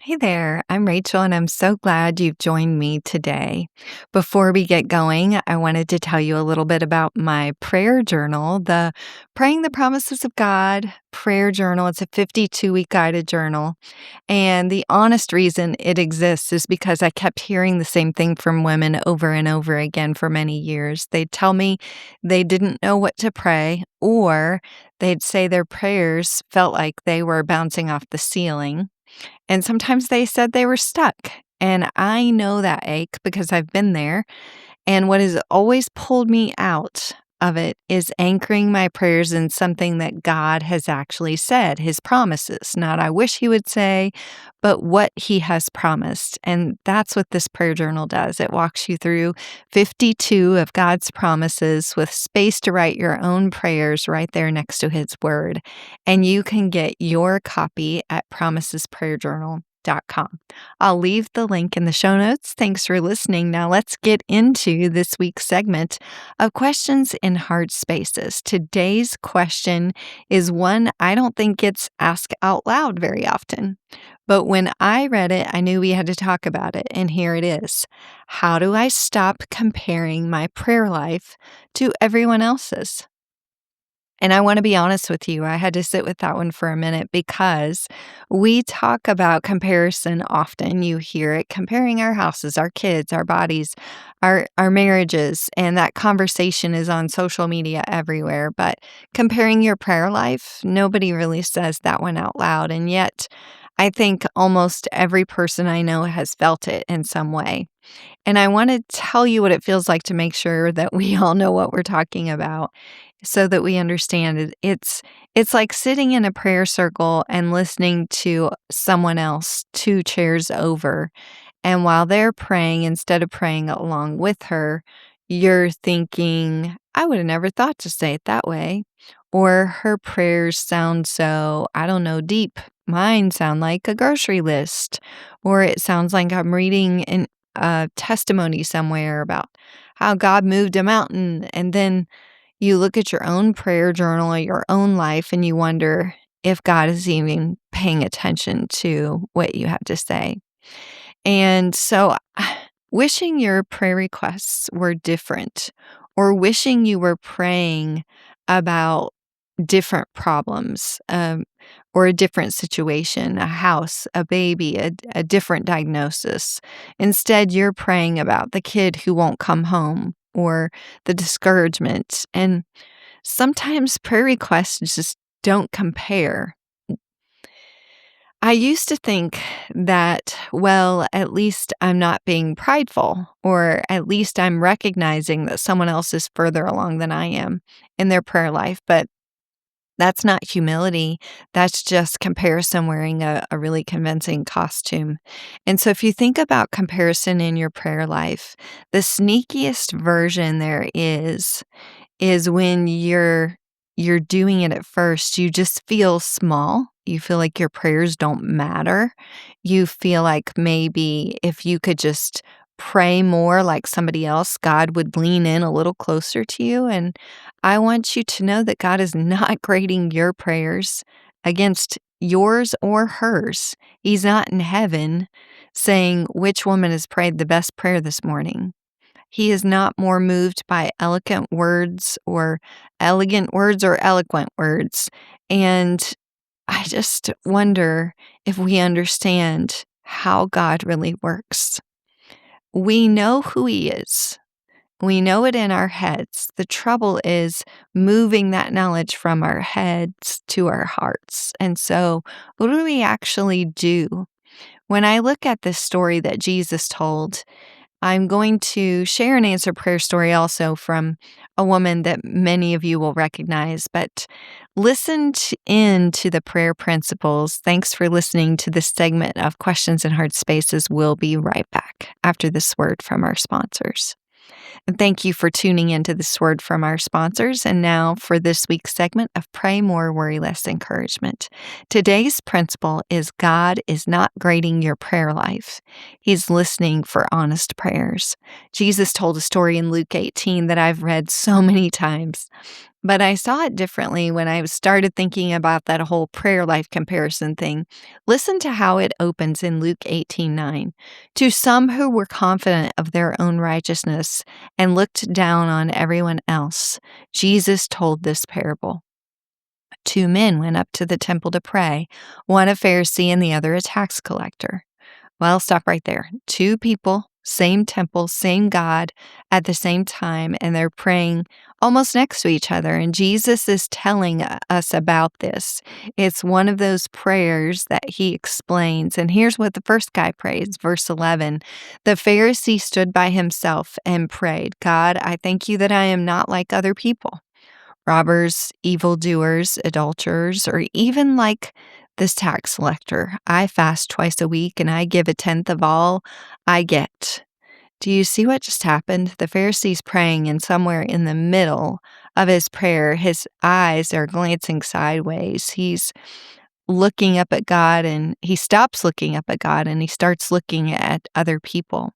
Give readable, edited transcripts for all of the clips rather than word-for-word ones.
Hey there, I'm Rachel, and I'm so glad you've joined me today. Before we get going, I wanted to tell you a little bit about my prayer journal, the Praying the Promises of God prayer journal. It's a 52-week guided journal. And the honest reason it exists is because I kept hearing the same thing from women over and over again for many years. They'd tell me they didn't know what to pray, or they'd say their prayers felt like they were bouncing off the ceiling. And sometimes they said they were stuck. And I know that ache because I've been there. And what has always pulled me out of it is anchoring my prayers in something that God has actually said, his promises, not I wish he would say, but what he has promised. And that's what this prayer journal does. It walks you through 52 of God's promises with space to write your own prayers right there next to his word. And you can get your copy at promisesprayerjournal.com. I'll leave the link in the show notes. Thanks for listening. Now let's get into this week's segment of questions in hard spaces. Today's question is one I don't think gets asked out loud very often. But when I read it, I knew we had to talk about it. And here it is. How do I stop comparing my prayer life to everyone else's? And I want to be honest with you, I had to sit with that one for a minute because we talk about comparison often. You hear it comparing our houses, our kids, our bodies, our marriages, and that conversation is on social media everywhere. But comparing your prayer life, nobody really says that one out loud. And yet, I think almost every person I know has felt it in some way. And I want to tell you what it feels like to make sure that we all know what we're talking about so that we understand it. It's like sitting in a prayer circle and listening to someone else 2 chairs over. And while they're praying, instead of praying along with her, you're thinking, I would have never thought to say it that way. Or her prayers sound so, I don't know, deep. Mine sound like a grocery list. Or it sounds like I'm reading a testimony somewhere about how God moved a mountain. And then you look at your own prayer journal or your own life and you wonder if God is even paying attention to what you have to say. And so, wishing your prayer requests were different, or wishing you were praying about different problems, or a different situation, a house, a baby, a different diagnosis. Instead, you're praying about the kid who won't come home or the discouragement. And sometimes prayer requests just don't compare. I used to think that, well, at least I'm not being prideful, or at least I'm recognizing that someone else is further along than I am in their prayer life. But that's not humility. That's just comparison wearing a really convincing costume. And so if you think about comparison in your prayer life, the sneakiest version there is when you're doing it at first, you just feel small. You feel like your prayers don't matter. You feel like maybe if you could just pray more like somebody else, God would lean in a little closer to you. And I want you to know that God is not grading your prayers against yours or hers. He's not in heaven saying which woman has prayed the best prayer this morning. He is not more moved by elegant words or eloquent words. And I just wonder if we understand how God really works. We know who he is. We know it in our heads. The trouble is moving that knowledge from our heads to our hearts. And so, what do we actually do? When I look at this story that Jesus told, I'm going to share an answer prayer story also from a woman that many of you will recognize, but listen in to the prayer principles. Thanks for listening to this segment of Questions in Hard Spaces. We'll be right back after this word from our sponsors. And thank you for tuning into this word from our sponsors. And now for this week's segment of Pray More, Worry Less Encouragement. Today's principle is God is not grading your prayer life. He's listening for honest prayers. Jesus told a story in Luke 18 that I've read so many times. But I saw it differently when I started thinking about that whole prayer life comparison thing. Listen to how it opens in Luke 18:9. To some who were confident of their own righteousness and looked down on everyone else, Jesus told this parable. Two men went up to the temple to pray, one a Pharisee and the other a tax collector. Well, stop right there. Two people, same temple, same God at the same time, and they're praying almost next to each other. And Jesus is telling us about this. It's one of those prayers that he explains. And here's what the first guy prays, verse 11. The Pharisee stood by himself and prayed, God, I thank you that I am not like other people, robbers, evildoers, adulterers, or even like this tax collector. I fast twice a week and I give a tenth of all I get. Do you see what just happened? The Pharisee's praying, and somewhere in the middle of his prayer, his eyes are glancing sideways. He's looking up at God, and he stops looking up at God and he starts looking at other people.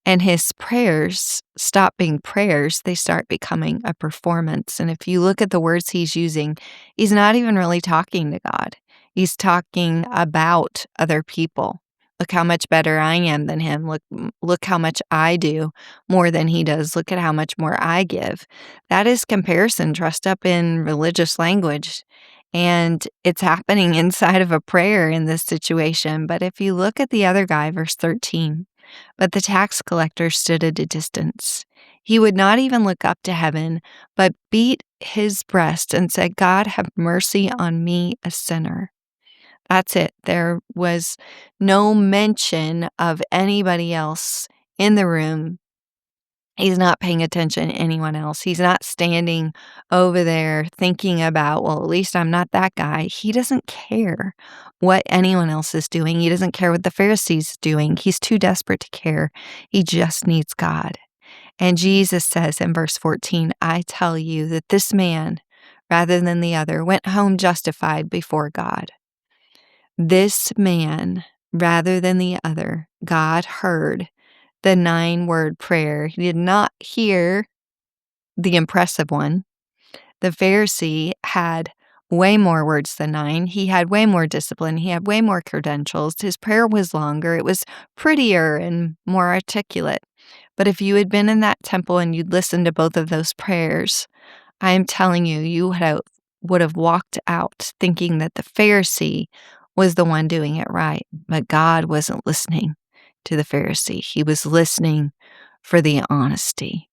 And his prayers stop being prayers, they start becoming a performance. And if you look at the words he's using, he's not even really talking to God. He's talking about other people. Look how much better I am than him. Look how much I do more than he does. Look at how much more I give. That is comparison dressed up in religious language. And it's happening inside of a prayer in this situation. But if you look at the other guy, verse 13, but the tax collector stood at a distance. He would not even look up to heaven, but beat his breast and said, God, have mercy on me, a sinner. That's it. There was no mention of anybody else in the room. He's not paying attention to anyone else. He's not standing over there thinking about, well, at least I'm not that guy. He doesn't care what anyone else is doing. He doesn't care what the Pharisees doing. He's too desperate to care. He just needs God. And Jesus says in verse 14, I tell you that this man, rather than the other, went home justified before God. This man, rather than the other, God heard the 9-word prayer. He did not hear the impressive one. The Pharisee had way more words than 9. He had way more discipline. He had way more credentials. His prayer was longer. It was prettier and more articulate. But if you had been in that temple and you'd listened to both of those prayers, I am telling you, you would have walked out thinking that the Pharisee was the one doing it right. But God wasn't listening to the Pharisee. He was listening for the honesty.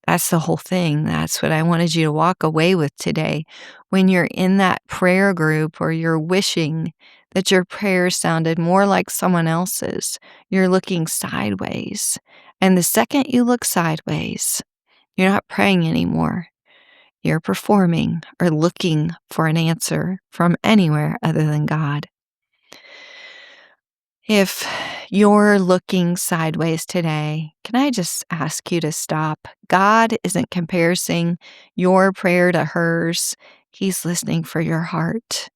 That's the whole thing. That's what I wanted you to walk away with today. When you're in that prayer group or you're wishing that your prayers sounded more like someone else's, you're looking sideways. And the second you look sideways, you're not praying anymore. You're performing or looking for an answer from anywhere other than God. If you're looking sideways today, can I just ask you to stop? God isn't comparing your prayer to hers. He's listening for your heart.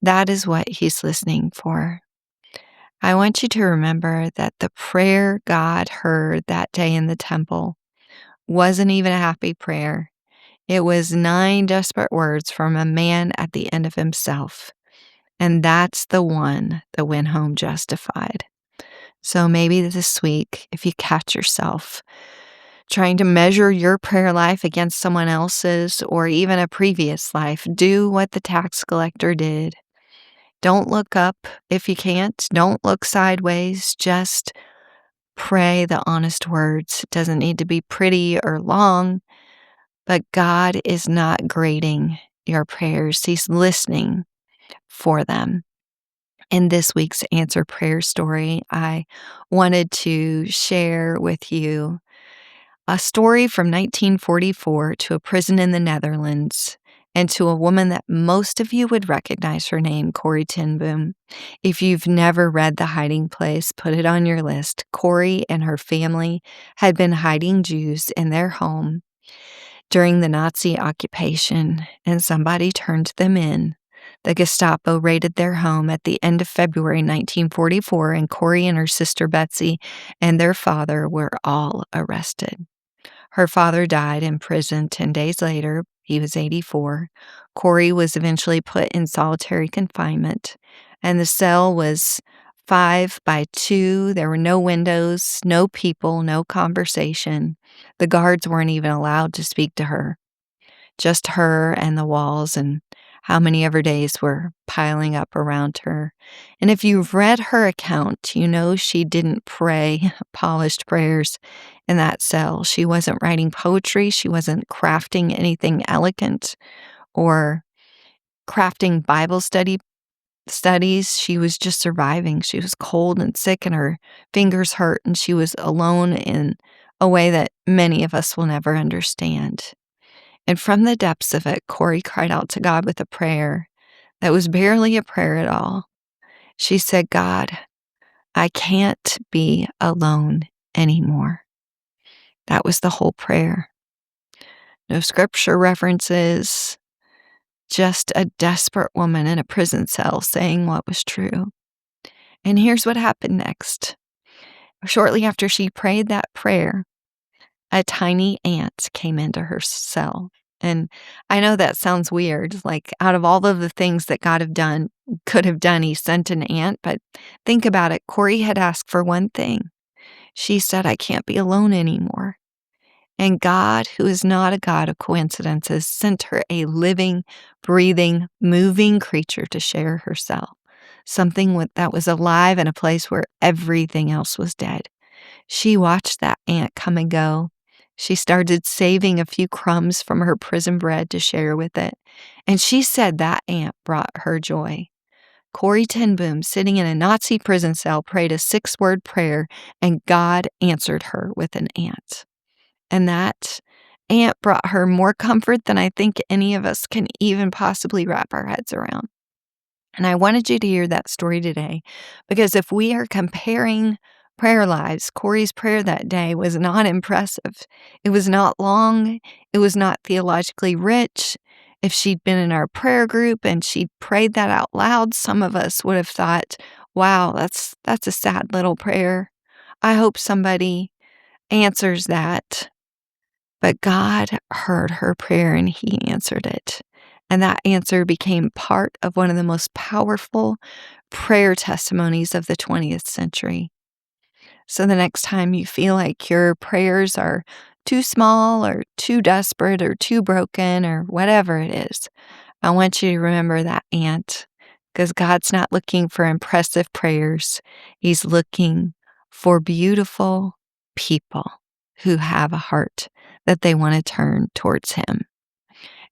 That is what he's listening for. I want you to remember that the prayer God heard that day in the temple wasn't even a happy prayer. It was 9 desperate words from a man at the end of himself. And that's the one that went home justified. So maybe this week, if you catch yourself trying to measure your prayer life against someone else's or even a previous life, do what the tax collector did. Don't look up if you can't. Don't look sideways. Just pray the honest words. It doesn't need to be pretty or long, but God is not grading your prayers. He's listening for them. In this week's Answer Prayer story, I wanted to share with you a story from 1944 to a prison in the Netherlands and to a woman that most of you would recognize her name, Corrie. If you've never read The Hiding Place, put it on your list. Corrie and her family had been hiding Jews in their home during the Nazi occupation, and somebody turned them in. The Gestapo raided their home at the end of February 1944, and Corrie and her sister Betsy and their father were all arrested. Her father died in prison 10 days later. He was 84. Corrie was eventually put in solitary confinement, and the cell was 5 by 2. There were no windows, no people, no conversation. The guards weren't even allowed to speak to her, just her and the walls and how many ever days were piling up around her. And if you've read her account, you know she didn't pray polished prayers in that cell. She wasn't writing poetry. She wasn't crafting anything elegant or crafting Bible studies. She was just surviving. She was cold and sick and her fingers hurt, and she was alone in a way that many of us will never understand. And from the depths of it, Corrie cried out to God with a prayer that was barely a prayer at all. She said, God, I can't be alone anymore. That was the whole prayer. No scripture references, just a desperate woman in a prison cell saying what was true. And here's what happened next. Shortly after she prayed that prayer, a tiny ant came into her cell. And I know that sounds weird. Like, out of all of the things that God could have done, he sent an ant. But think about it. Corrie had asked for one thing. She said, I can't be alone anymore. And God, who is not a God of coincidences, sent her a living, breathing, moving creature to share her cell. Something that was alive in a place where everything else was dead. She watched that ant come and go. She started saving a few crumbs from her prison bread to share with it. And she said that ant brought her joy. Corrie ten Boom, sitting in a Nazi prison cell, prayed a 6-word prayer, and God answered her with an ant. And that ant brought her more comfort than I think any of us can even possibly wrap our heads around. And I wanted you to hear that story today, because if we are comparing prayer lives, Corrie's prayer that day was not impressive. It was not long. It was not theologically rich. If she'd been in our prayer group and she'd prayed that out loud, some of us would have thought, wow, that's a sad little prayer. I hope somebody answers that. But God heard her prayer and he answered it. And that answer became part of one of the most powerful prayer testimonies of the 20th century. So the next time you feel like your prayers are too small or too desperate or too broken or whatever it is, I want you to remember that ant, because God's not looking for impressive prayers. He's looking for beautiful people who have a heart that they want to turn towards him.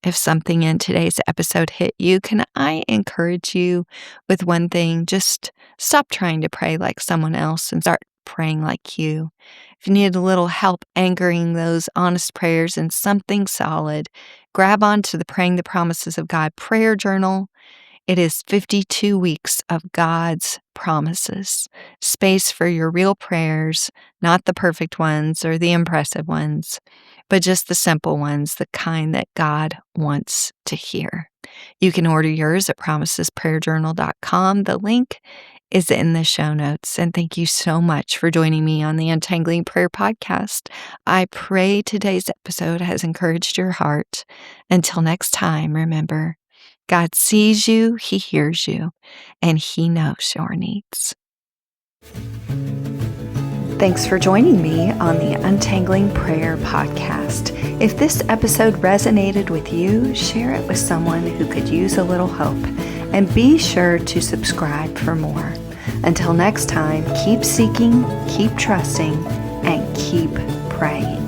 If something in today's episode hit you, can I encourage you with one thing? Just stop trying to pray like someone else and start praying like you. If you need a little help anchoring those honest prayers in something solid, grab onto the Praying the Promises of God prayer journal. It is 52 weeks of God's promises, space for your real prayers, not the perfect ones or the impressive ones, but just the simple ones, the kind that God wants to hear. You can order yours at promisesprayerjournal.com. The link is in the show notes. And thank you so much for joining me on the Untangling Prayer Podcast. I pray today's episode has encouraged your heart. Until next time, remember, God sees you, he hears you, and he knows your needs. Thanks for joining me on the Untangling Prayer Podcast. If this episode resonated with you, share it with someone who could use a little hope, and be sure to subscribe for more. Until next time, keep seeking, keep trusting, and keep praying.